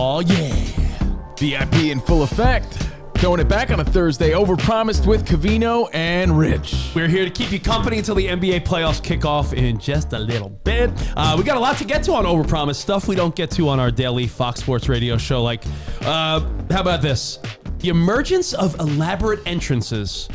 Oh, yeah. VIP in full effect. Throwing it back on a Thursday. Overpromised with Covino and Rich. We're here to keep you company until the NBA playoffs kick off in just a little bit. We got a lot to get to on Overpromised, stuff we don't get to on our daily Fox Sports radio show. Like, how about this? The emergence of elaborate entrances.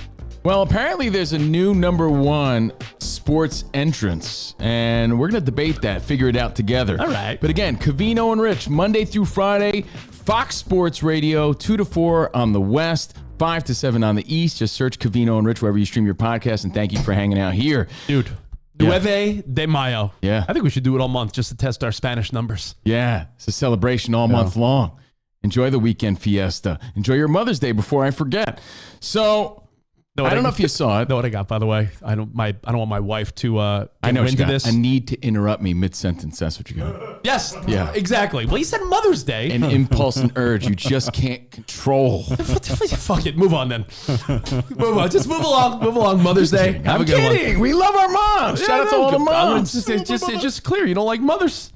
Well, apparently there's a new number one sports entrance, and we're going to debate that, figure it out together. All right. But again, Covino and Rich, Monday through Friday, Fox Sports Radio, 2 to 4 on the West, 5 to 7 on the East. Just search Covino and Rich wherever you stream your podcast, and thank you for hanging out here. Dude, Nueve de Mayo. Yeah. I think we should do it all month just to test our Spanish numbers. Yeah, it's a celebration all month long. Enjoy the weekend fiesta. Enjoy your Mother's Day before I forget. So... I don't know if you saw it. Know what I got, by the way. I don't want my wife to I know get into this. I need to interrupt me mid-sentence. That's what you got. Yes. Yeah. Exactly. Well, you said Mother's Day. An impulse and urge you just can't control. Fuck it. Move on then. Move on. Just move along. Move along. Mother's Day. Have I'm a good kidding. one. We love our moms. Shout out to all the moms. It's just clear. You don't like mothers.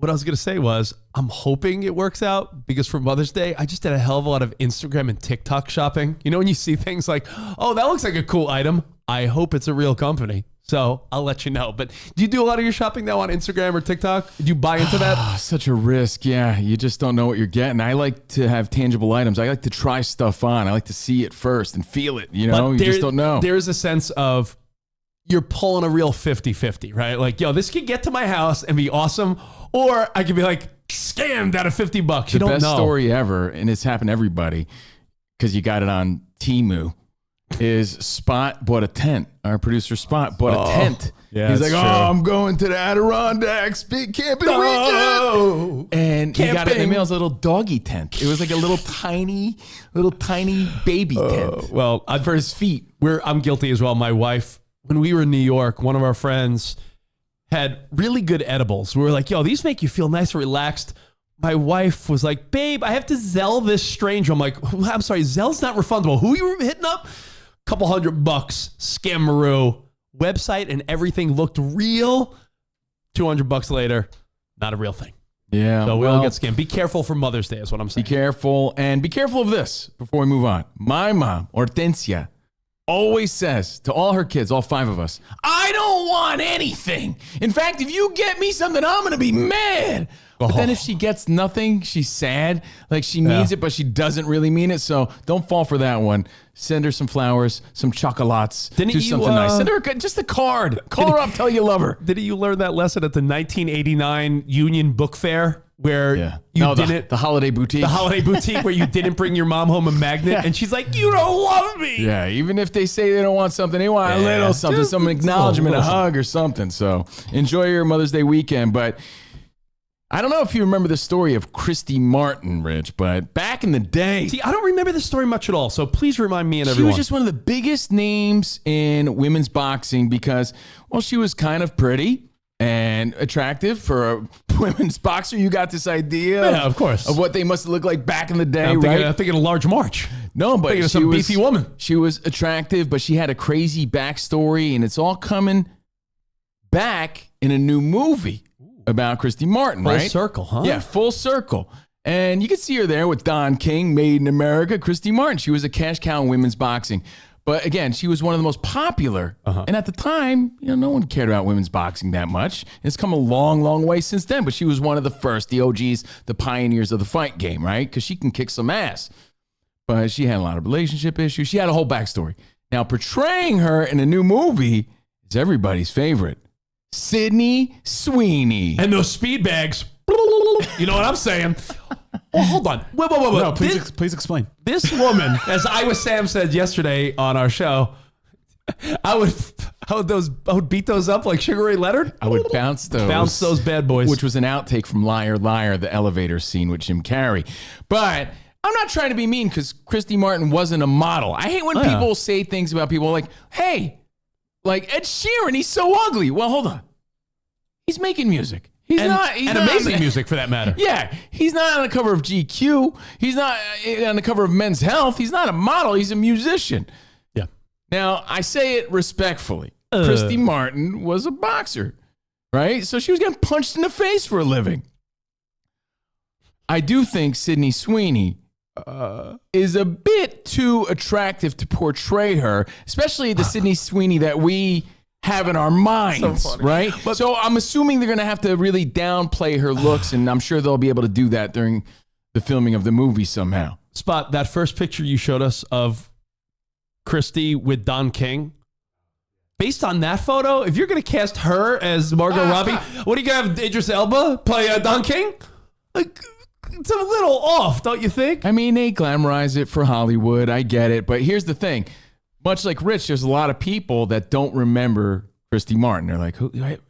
What I was going to say was, I'm hoping it works out because for Mother's Day, I just did a hell of a lot of Instagram and TikTok shopping. You know, when you see things like, oh, that looks like a cool item. I hope it's a real company. So I'll let you know. But do you do a lot of your shopping now on Instagram or TikTok? Do you buy into that? Such a risk. Yeah. You just don't know what you're getting. I like to have tangible items. I like to try stuff on. I like to see it first and feel it. You know, you just don't know. There's a sense of you're pulling a real 50-50, right? Like, yo, this could get to my house and be awesome. Or I could be like scammed out of $50. You don't know. The best story ever, and it's happened to everybody because you got it on Temu, is Spot bought a tent. Our producer Spot bought a tent. Yeah, he's like, true. I'm going to the Adirondacks, big camping weekend. And he got it in the mail as a little doggy tent. It was like a little tiny baby tent. Well, for his feet. I'm guilty as well. My wife, when we were in New York, one of our friends had really good edibles. We were like, yo, these make you feel nice and relaxed. My wife was like, babe, I have to Zelle this stranger. I'm like, I'm sorry, Zelle's not refundable. Who you were hitting up? Couple $100, scammeroo. Website and everything looked real. $200 later, not a real thing. Yeah. So we all get scammed. Be careful for Mother's Day is what I'm saying. Be careful, and be careful of this before we move on. My mom, Hortensia, always says to all her kids, all 5 of us, I don't want anything. In fact, if you get me something, I'm going to be mad. But then if she gets nothing, she's sad. Like she means it, but she doesn't really mean it. So don't fall for that one. Send her some flowers, some chocolates. Do something nice. Send her just a card. Call her up, tell you love her. Didn't you learn that lesson at the 1989 Union Book Fair? Where you didn't... The Holiday Boutique. The Holiday Boutique where you didn't bring your mom home a magnet. And she's like, you don't love me. Yeah, even if they say they don't want something, they want a little something, some acknowledgement, a hug or something. So enjoy your Mother's Day weekend. But I don't know if you remember the story of Christy Martin, Rich, but back in the day... See, I don't remember the story much at all, so please remind me and everyone. She was just one of the biggest names in women's boxing because, well, she was kind of pretty and attractive for a women's boxer. You got this idea of course. Of what they must look like back in the day, I'm right? I'm thinking a large march. No, but she was some beefy woman. She was attractive, but she had a crazy backstory, and it's all coming back in a new movie about Christy Martin, right? Full circle, huh? Yeah, full circle. And you can see her there with Don King, Made in America, Christy Martin. She was a cash cow in women's boxing. But again, she was one of the most popular. And at the time, no one cared about women's boxing that much. It's come a long, long way since then. But she was one of the first, the OGs, the pioneers of the fight game, right? Because she can kick some ass. But she had a lot of relationship issues. She had a whole backstory. Now, portraying her in a new movie is everybody's favorite. Sydney Sweeney. And those speed bags. You know what I'm saying? Well, hold on. Wait. No, please explain. This woman, as Iowa Sam said yesterday on our show, I would beat those up like Sugar Ray Leonard. I would bounce those bad boys. Which was an outtake from Liar, Liar, the elevator scene with Jim Carrey. But I'm not trying to be mean because Christy Martin wasn't a model. I hate when people say things about people like, hey, like Ed Sheeran, he's so ugly. Well, hold on. He's making music. He's not amazing music for that matter. Yeah, he's not on the cover of GQ. He's not on the cover of Men's Health. He's not a model. He's a musician. Yeah. Now, I say it respectfully. Christy Martin was a boxer, right? So she was getting punched in the face for a living. I do think Sydney Sweeney is a bit too attractive to portray her, especially the Sydney Sweeney that we have in our minds, right? So I'm assuming they're going to have to really downplay her looks, and I'm sure they'll be able to do that during the filming of the movie somehow. Spot, that first picture you showed us of Christy with Don King, based on that photo, if you're going to cast her as Margot Robbie, what are you going to have Idris Elba play Don King? Like, it's a little off, don't you think? I mean, they glamorize it for Hollywood. I get it. But here's the thing. Much like Rich, there's a lot of people that don't remember Christy Martin. They're like,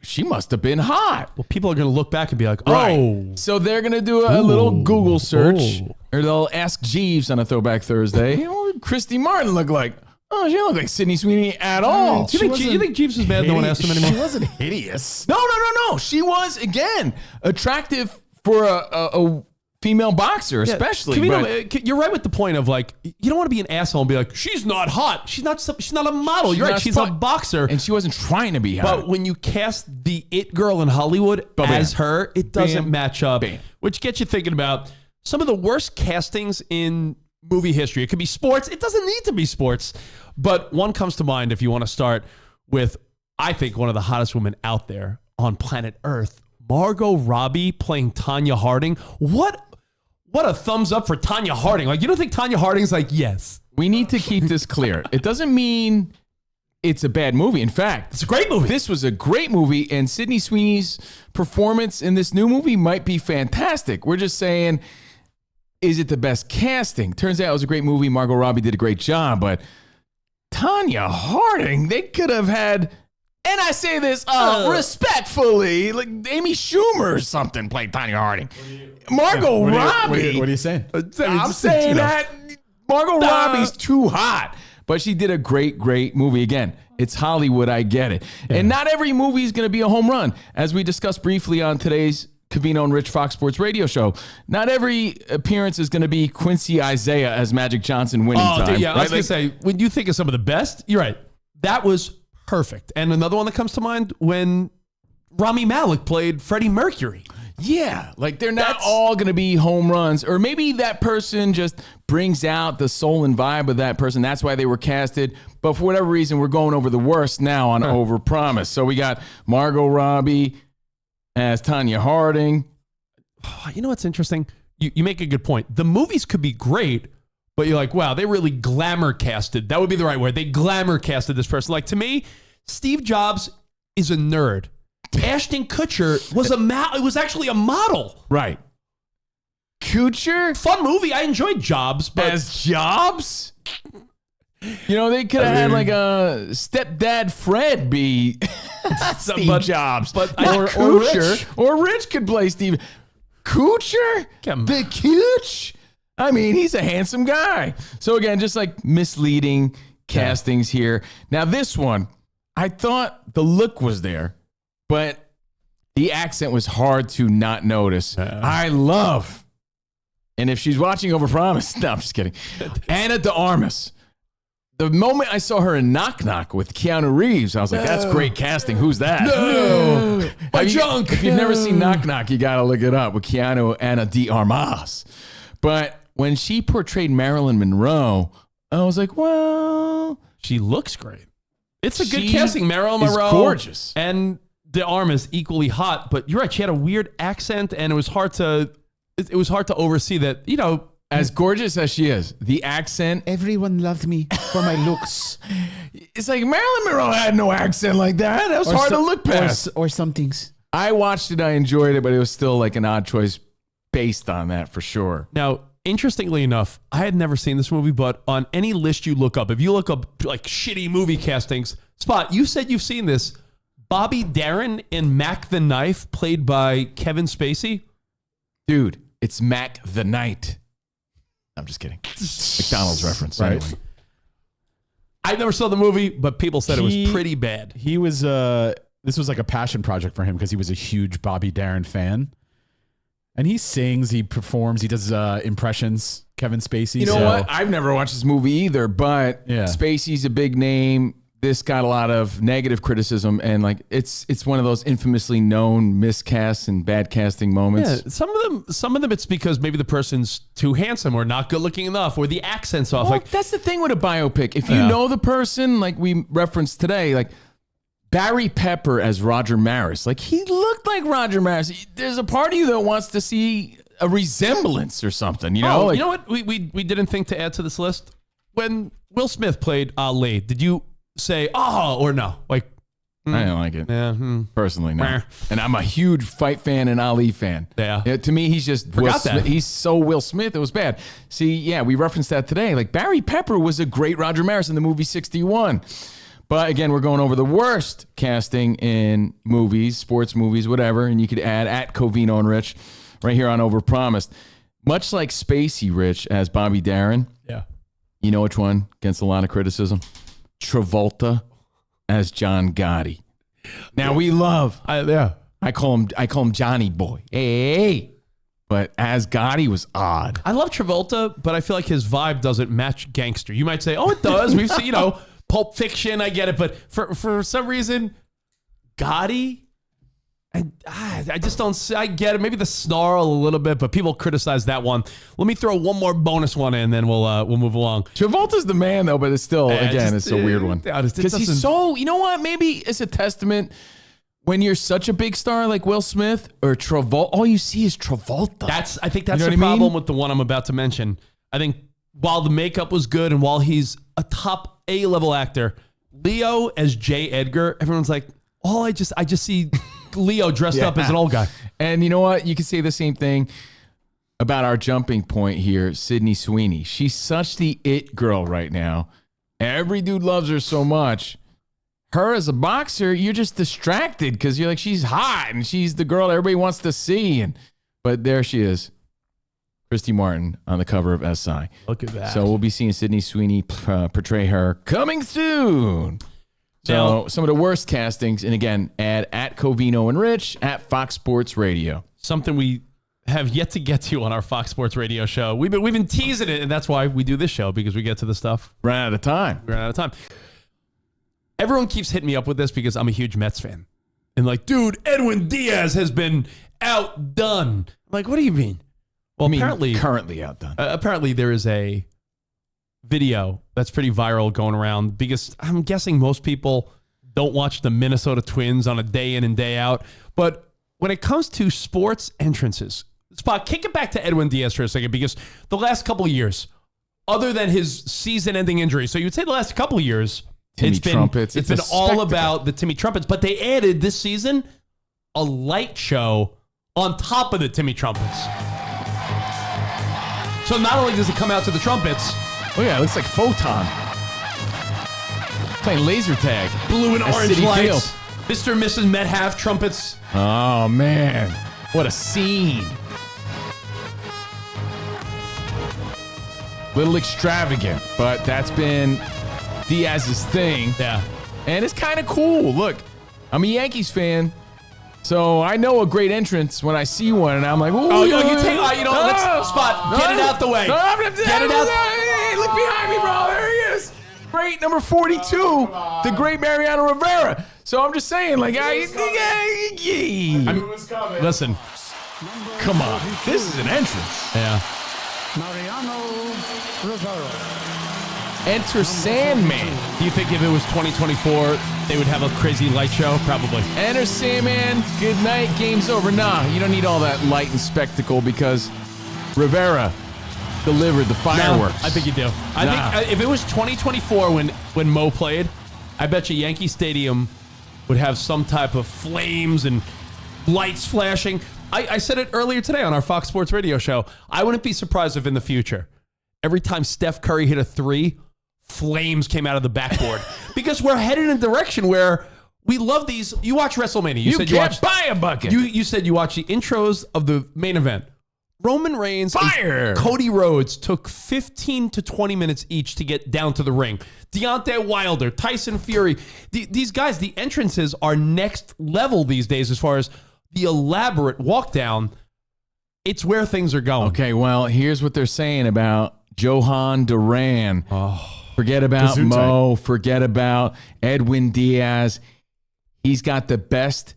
she must have been hot. Well, people are going to look back and be like, oh. Right. So they're going to do a little Google search, or they'll ask Jeeves on a Throwback Thursday, what would Christy Martin look like? Oh, she didn't look like Sydney Sweeney at all. Do you think Jeeves was mad no one asked him anymore? She wasn't hideous. No. She was, again, attractive for a female boxer, especially. Covino, you're right with the point of like, you don't want to be an asshole and be like, she's not hot. She's not a model. You're right. She's a boxer. And she wasn't trying to be hot. But when you cast the it girl in Hollywood as her, it doesn't match up. Which gets you thinking about some of the worst castings in movie history. It could be sports. It doesn't need to be sports. But one comes to mind if you want to start with, I think, one of the hottest women out there on planet Earth, Margot Robbie playing Tanya Harding. What a thumbs up for Tanya Harding. Like, you don't think Tanya Harding's like, yes. We need to keep this clear. It doesn't mean it's a bad movie. In fact, it's a great movie. This was a great movie, and Sydney Sweeney's performance in this new movie might be fantastic. We're just saying, is it the best casting? Turns out it was a great movie. Margot Robbie did a great job, but Tanya Harding, they could have had, and I say this respectfully, like Amy Schumer or something played Tanya Harding. Margot Robbie. What are you saying? I'm saying that Margot Robbie's too hot, but she did a great movie. Again, it's Hollywood. I get it. Yeah. And not every movie is going to be a home run. As we discussed briefly on today's Covino and Rich Fox Sports radio show, not every appearance is going to be Quincy Isaiah as Magic Johnson winning time. Yeah, right? I was going to say, when you think of some of the best, you're right. That was perfect. And another one that comes to mind when Rami Malek played Freddie Mercury. Yeah, like they're not all going to be home runs, or maybe that person just brings out the soul and vibe of that person. That's why they were casted. But for whatever reason, we're going over the worst now on Overpromised. So we got Margot Robbie as Tanya Harding. Oh, you know what's interesting? You make a good point. The movies could be great, but you're like, wow, they really glamour casted. That would be the right word. They glamour casted this person. Like, to me, Steve Jobs is a nerd. Ashton Kutcher was actually a model. Right. Kutcher? Fun movie. I enjoyed Jobs. But as Jobs? You know, they could have had like a stepdad Fred be Steve Jobs. But or Rich could play Steve. Kutcher? The Kutch? I mean, he's a handsome guy. So again, just like misleading castings here. Now this one, I thought the look was there, but the accent was hard to not notice. I love, and if she's watching Overpromised, no, I'm just kidding, Ana de Armas. The moment I saw her in Knock Knock with Keanu Reeves, I was like, that's great casting. Who's that? No. Junk. If you've never seen Knock Knock, you got to look it up with Keanu Ana de Armas. But when she portrayed Marilyn Monroe, I was like, well. She looks great. It's a good casting. Marilyn Monroe. Is gorgeous. And de Armas equally hot. But you're right. She had a weird accent, and it was hard to oversee that, you know. As gorgeous as she is, the accent. Everyone loved me for my looks. It's like Marilyn Monroe had no accent like that. That was hard to look past. Or some things. I watched it. I enjoyed it, but it was still like an odd choice based on that for sure. Now, interestingly enough, I had never seen this movie, but on any list you look up, if you look up like shitty movie castings, Spot, you said you've seen this. Bobby Darin in Mac the Knife, played by Kevin Spacey. Dude, it's Mac the Knight. I'm just kidding. McDonald's reference. Right. Anyway. I never saw the movie, but people said it was pretty bad. He was, this was like a passion project for him because he was a huge Bobby Darin fan. And he sings, he performs, he does impressions, Kevin Spacey. You know what? I've never watched this movie either, but Spacey's a big name. this got a lot of negative criticism, and like it's one of those infamously known miscasts and bad casting moments. Yeah, some of them it's because maybe the person's too handsome or not good looking enough or the accent's off. Well, like that's the thing with a biopic. If you know the person, like we referenced today, like Barry Pepper as Roger Maris, like he looked like Roger Maris. There's a part of you that wants to see a resemblance or something, you know? You know what we didn't think to add to this list? When Will Smith played Ali, did you say, or no? Like, I don't like it. Yeah, personally, no. And I'm a huge fight fan and Ali fan. Yeah. To me, he's just Will Smith. He's so Will Smith. It was bad. See, yeah, we referenced that today. Like Barry Pepper was a great Roger Maris in the movie 61. But again, we're going over the worst casting in movies, sports movies, whatever. And you could add at Covino and Rich right here on Overpromised. Much like Spacey Rich as Bobby Darin. Yeah. You know which one gets a lot of criticism? Travolta as John Gotti. Now we love. I call him Johnny Boy. Hey. But as Gotti was odd. I love Travolta, but I feel like his vibe doesn't match gangster. You might say, oh, it does. We've seen, Pulp Fiction. I get it. But for some reason, Gotti, I just don't see. I get it. Maybe the snarl a little bit, but people criticize that one. Let me throw one more bonus one in, then we'll move along. Travolta's the man, though, but it's still, it's a weird one. Because he's so, you know what? Maybe it's a testament when you're such a big star like Will Smith or Travolta. All you see is Travolta. I think that's the problem with the one I'm about to mention. I think while the makeup was good and while he's a top A-level actor, Leo as J. Edgar, everyone's like, I just see Leo dressed up as an old guy. And you know what? You can say the same thing about our jumping point here, Sydney Sweeney. She's such the it girl right now. Every dude loves her so much. Her as a boxer, you're just distracted because you're like, she's hot and she's the girl everybody wants to see. But there she is, Christy Martin on the cover of SI. Look at that. So we'll be seeing Sydney Sweeney portray her coming soon. So some of the worst castings, and again, add at Covino and Rich at Fox Sports Radio. Something we have yet to get to on our Fox Sports Radio show. We've been teasing it, and that's why we do this show, because we get to the stuff. Ran out of time. Everyone keeps hitting me up with this because I'm a huge Mets fan. And like, dude, Edwin Diaz has been outdone. I'm like, what do you mean? Well, apparently currently outdone. Apparently there is a video that's pretty viral going around because I'm guessing most people don't watch the Minnesota Twins on a day in and day out. But when it comes to sports entrances, Spot, kick it back to Edwin Diaz for a second, because the last couple of years, other than his season-ending injury, so you would say the last couple of years, it's been all about the Timmy Trumpets. But they added this season a light show on top of the Timmy Trumpets. So not only does it come out to the trumpets, oh yeah, it looks like Photon. Playing laser tag. Blue and orange City lights. Field. Mr. and Mrs. Metcalf trumpets. Oh man, what a scene. Little extravagant, but that's been Diaz's thing. Yeah. And it's kind of cool. Look, I'm a Yankees fan, so I know a great entrance when I see one, and I'm like, ooh. Oh, let's Spot, get it out the way. Get it out. Hey, look behind me, bro. There he is. Great, number 42, the great Mariano Rivera. So I'm just saying, like, listen, come on. This is an entrance. Yeah. Mariano Rivera. Enter Sandman. Do you think if it was 2024, they would have a crazy light show? Probably. Enter Sandman. Good night. Game's over. Nah, you don't need all that light and spectacle because Rivera delivered the fireworks. No, I think you do. I think if it was 2024 when Mo played, I bet you Yankee Stadium would have some type of flames and lights flashing. I said it earlier today on our Fox Sports Radio show. I wouldn't be surprised if in the future, every time Steph Curry hit a three, flames came out of the backboard. Because we're headed in a direction where we love these. You watch WrestleMania. You can't buy a bucket. You said you watch the intros of the main event. Roman Reigns and Cody Rhodes took 15 to 20 minutes each to get down to the ring. Deontay Wilder, Tyson Fury. These guys, the entrances are next level these days as far as the elaborate walk down. It's where things are going. Okay, well, here's what they're saying about Jhoan Duran Forget about Gesundheit. Mo. Forget about Edwin Diaz. He's got the best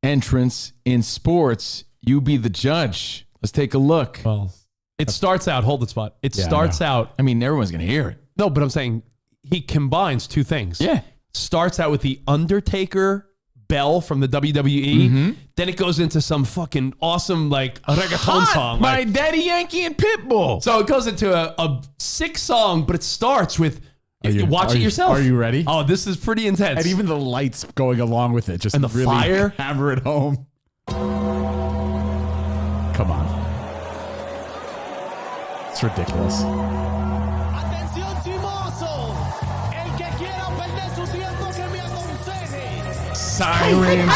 entrance in sports. You be the judge. Let's take a look. Well, it starts out, hold the spot. It Yeah, starts out. I mean, everyone's going to hear it. No, but I'm saying he combines two things. Yeah. Starts out with the Undertaker bell from the WWE. Then it goes into some fucking awesome like reggaeton song. by Like, Daddy Yankee and Pitbull. so it goes into a sick song, but it starts with watch are it you- yourself. are you ready? Oh, this is pretty intense. And even the lights going along with it, just And the really fire. hammer it home. Come on. It's ridiculous. Atención chimoso, el que quiera perder su tiempo que me aconseje. Sirens.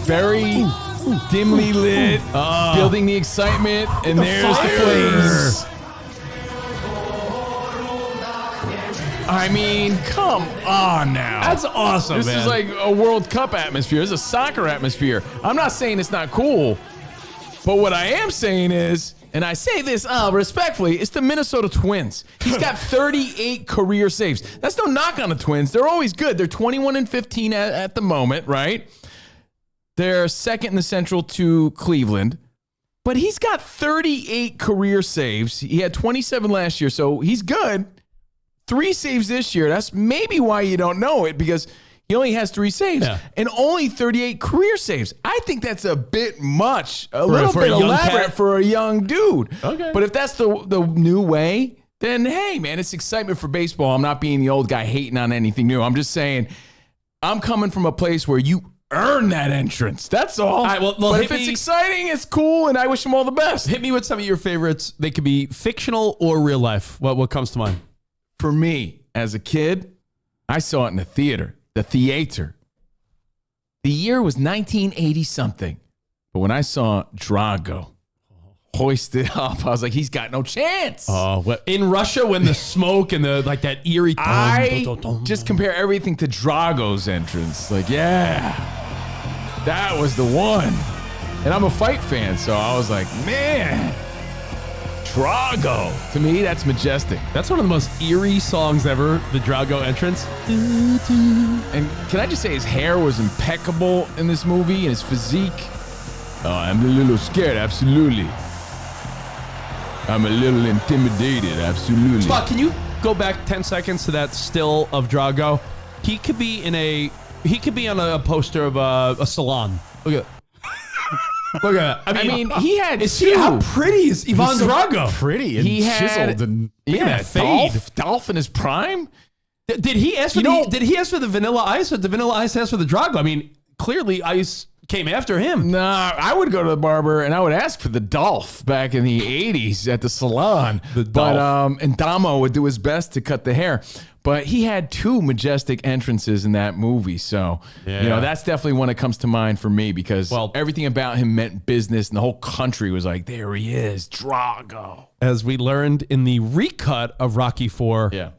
Very dimly lit, building the excitement, and there's the flames. I mean, come on now. That's awesome, This man. is like a World Cup atmosphere. This is a soccer atmosphere. I'm not saying it's not cool, but what I am saying is, and I say this respectfully, it's the Minnesota Twins. He's got 38 career saves. That's no knock on the Twins. They're always good. They're 21-15 at the moment, right? They're second in the Central to Cleveland. But he's got 38 career saves. He had 27 last year, so he's good. 3 saves this year. That's maybe why you don't know it, because he only has 3 saves and only 38 career saves. I think that's a bit much, a little for bit a young elaborate cat. for a young dude. Okay. But if that's the new way, then hey, man, it's excitement for baseball. I'm not being the old guy hating on anything new. I'm just saying I'm coming from a place where you earn that entrance. That's all. All right, well, but hit if it's me- exciting, it's cool, and I wish him all the best. Hit me with some of your favorites. They could be fictional or real life. What comes to mind? For me, as a kid, I saw it in the theater. The theater. The year was 1980 something. But when I saw Drago hoisted up, I was like, he's got no chance. Oh, what in Russia when the smoke and the like that eerie. I just compare everything to Drago's entrance. Like, yeah, that was the one. And I'm a fight fan, so I was like, man, Drago. To me, that's majestic. That's one of the most eerie songs ever. The Drago entrance. And can I just say his hair was impeccable in this movie and his physique? Oh, I'm a little scared, absolutely. I'm a little intimidated, absolutely. Spot, can you go back 10 seconds to that still of Drago? He could be on a poster of a salon. Look at that. Look at that. I mean, he had how pretty is Ivan Drago? Pretty and He had- chiseled and Yeah, that fade. Dolph in his prime. Did he ask for did he ask for the Vanilla Ice or did Vanilla Ice ask for the Drago? I mean, clearly Ice came after him. Nah, I would go to the barber and I would ask for the Dolph back in the 80s at the salon. And Damo would do his best to cut the hair. But he had 2 majestic entrances in that movie. So, that's definitely one that comes to mind for me because everything about him meant business and the whole country was like, there he is, Drago. As we learned in the recut of Rocky IV,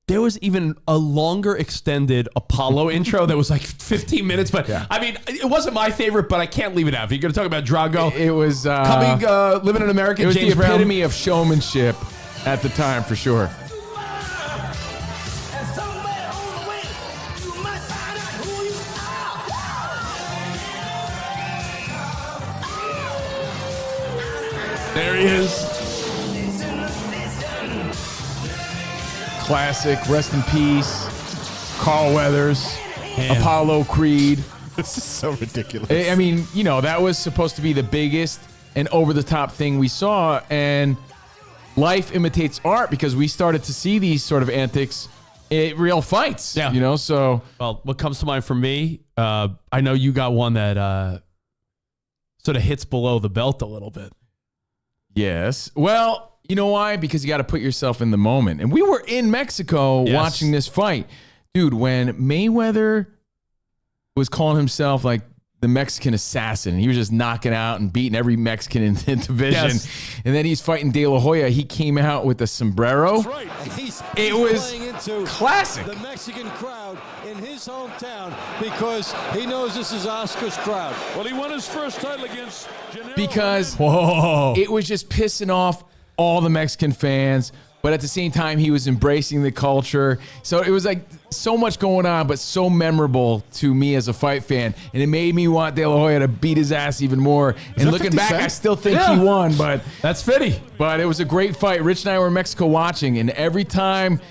there was even a longer extended Apollo intro that was like 15 minutes. But I mean, it wasn't my favorite, but I can't leave it out. If you're going to talk about Drago, It was living in America, it was James the Brown. epitome of showmanship at the time for sure. And somewhere on the way, you might find out who you are. There he is. Classic, rest in peace, Carl Weathers, Apollo Creed. this is so ridiculous. I mean, that was supposed to be the biggest and over-the-top thing we saw, and life imitates art because we started to see these sort of antics in real fights, so... Well, what comes to mind for me, I know you got one that sort of hits below the belt a little bit. Yes. Well, you know why? Because you got to put yourself in the moment. And we were in Mexico watching this fight. Dude, when Mayweather was calling himself like the Mexican assassin, he was just knocking out and beating every Mexican in the division. Yes. And then he's fighting De La Hoya. He came out with a sombrero. Right. He's It was playing into classic. the Mexican crowd in his hometown because he knows this is Oscar's crowd. Well, he won his first title against Gennaro. Because Whoa. it was just pissing off all the Mexican fans, but at the same time, he was embracing the culture. So it was like so much going on, but so memorable to me as a fight fan. And it made me want De La Hoya to beat his ass even more. And that looking 50 back, Cent? I still think Yeah. he won, but That's fitty. it was a great fight. Rich and I were in Mexico watching, and every time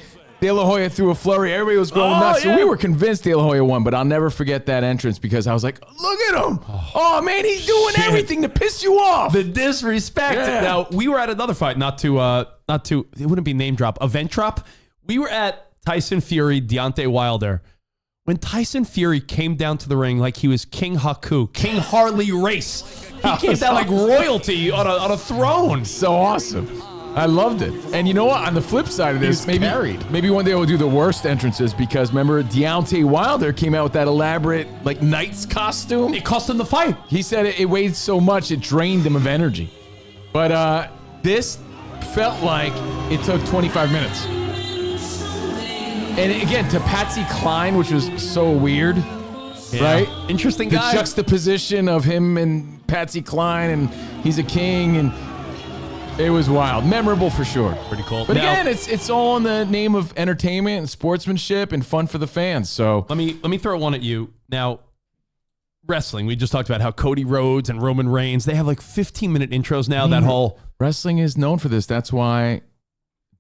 De La Hoya threw a flurry, everybody was going nuts. yeah. So we were convinced De La Hoya won, but I'll never forget that entrance because I was like, look at him. Oh, man, he's doing shit. everything to piss you off. The disrespect. Yeah. Now, we were at another fight, not to, it wouldn't be name drop, event drop. We were at Tyson Fury, Deontay Wilder. When Tyson Fury came down to the ring like he was King Haku, King Harley Race. He came down like royalty on a throne. So awesome. I loved it. And you know what? On the flip side of this, maybe one day we'll do the worst entrances because remember Deontay Wilder came out with that elaborate like knight's costume. It cost him the fight. He said it weighed so much it drained him of energy. But this felt like it took 25 minutes. And again, to Patsy Cline, which was so weird, right? Interesting The guy. juxtaposition of him and Patsy Cline, and he's a king, and it was wild. Memorable for sure. Pretty cool. But Now- again, it's all in the name of entertainment and sportsmanship and fun for the fans. So Let me throw one at you. Now, wrestling, we just talked about how Cody Rhodes and Roman Reigns, they have like 15-minute intros now, that whole wrestling is known for this. That's why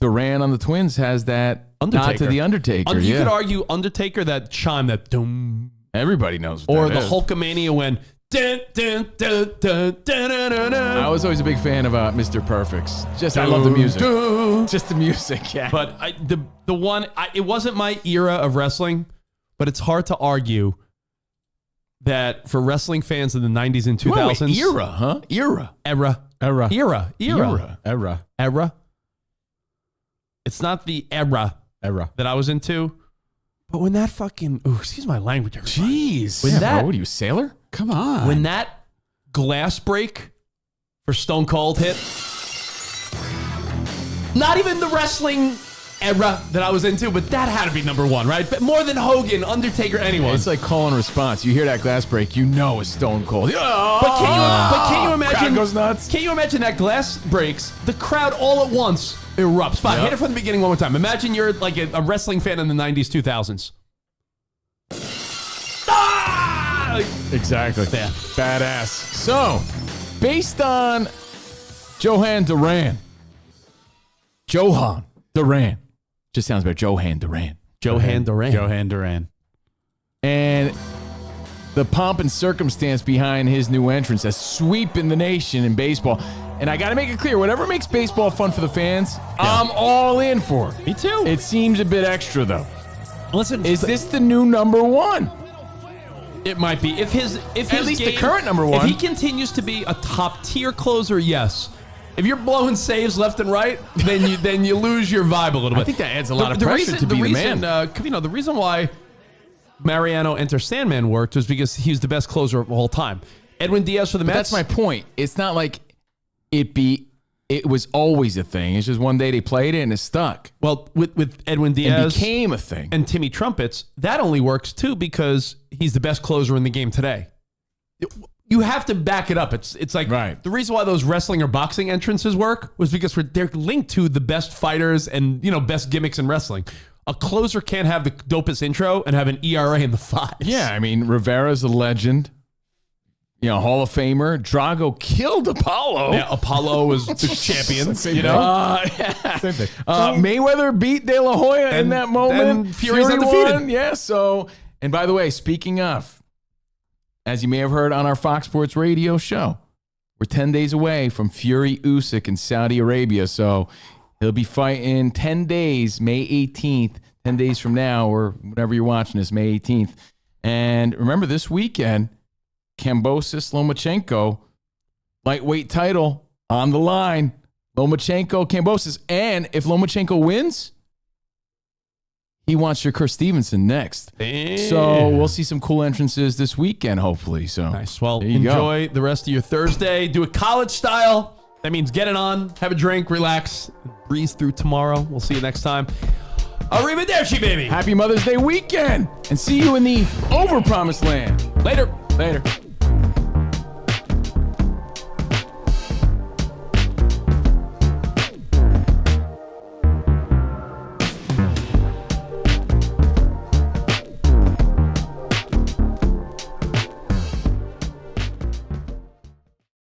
Duran on the Twins has that nod to the Undertaker. You yeah. could argue Undertaker, that chime, that dum, Everybody knows what or that the is. Hulkamania when dun, dun, dun, dun, dun, dun, dun, dun. I was always a big fan of Mr. Perfect's. Just I love the music. Just the music, yeah. But it wasn't my era of wrestling, but it's hard to argue that for wrestling fans in the 90s and 2000s. Wait, era, huh? Era. It's not the era that I was into. But when that fucking, excuse my language, everybody. Jeez. When that, Bro, what are you, a sailor? Come on. when that glass break for Stone Cold hit, not even the wrestling era that I was into, but that had to be number one, right? But more than Hogan, Undertaker, anyone. It's like call and response. You hear that glass break, you know it's Stone Cold. But can you imagine? Crowd goes nuts. Can you imagine that glass breaks? The crowd all at once erupts. Fine, Yep. hit it from the beginning one more time. Imagine you're like a wrestling fan in the 90s, 2000s. Ah! Exactly. Yeah. Badass. So, based on Jhoan Duran. Just sounds better. Jhoan Duran. Jhoan Duran. Jhoan Duran. And the pomp and circumstance behind his new entrance, a sweep in the nation in baseball. And I got to make it clear, whatever makes baseball fun for the fans, I'm all in for it. Me too. It seems a bit extra, though. Listen, Is this the new number one? it might be. If his At least the current number one. If he continues to be a top tier closer, yes. If you're blowing saves left and right, then you lose your vibe a little bit. I think that adds a lot of pressure to be the man. The reason why Mariano Enter Sandman worked was because he was the best closer of all time. Edwin Diaz for the Mets. That's my point. It's not like it was always a thing. It's just one day they played it and it stuck. Well, with Edwin It Diaz became a thing. and Timmy Trumpets, that only works too because he's the best closer in the game today. You have to back it up. It's like Right. the reason why those wrestling or boxing entrances work was because they're linked to the best fighters and best gimmicks in wrestling. A closer can't have the dopest intro and have an ERA in the fives. Yeah, I mean, Rivera's a legend. Hall of Famer. Drago killed Apollo. Yeah, Apollo was the champion. Same you know, Same thing. Mayweather beat De La Hoya in And that moment. then Fury's Fury undefeated. won. Yeah, so, and by the way, speaking of, as you may have heard on our Fox Sports Radio show, we're 10 days away from Fury Usyk in Saudi Arabia. So he'll be fighting 10 days, May 18th, 10 days from now, or whenever you're watching this, May 18th. And remember this weekend, Kambosos Lomachenko, lightweight title on the line. Lomachenko, Kambosos. And if Lomachenko wins, he wants Shakur Stevenson next. So we'll see some cool entrances this weekend, hopefully. So nice. Well, there you go. enjoy the rest of your Thursday. Do it college style. That means get it on, have a drink, relax, breeze through tomorrow. We'll see you next time. Arrivederci, baby. Happy Mother's Day weekend, and see you in the Overpromised land. Later. Later.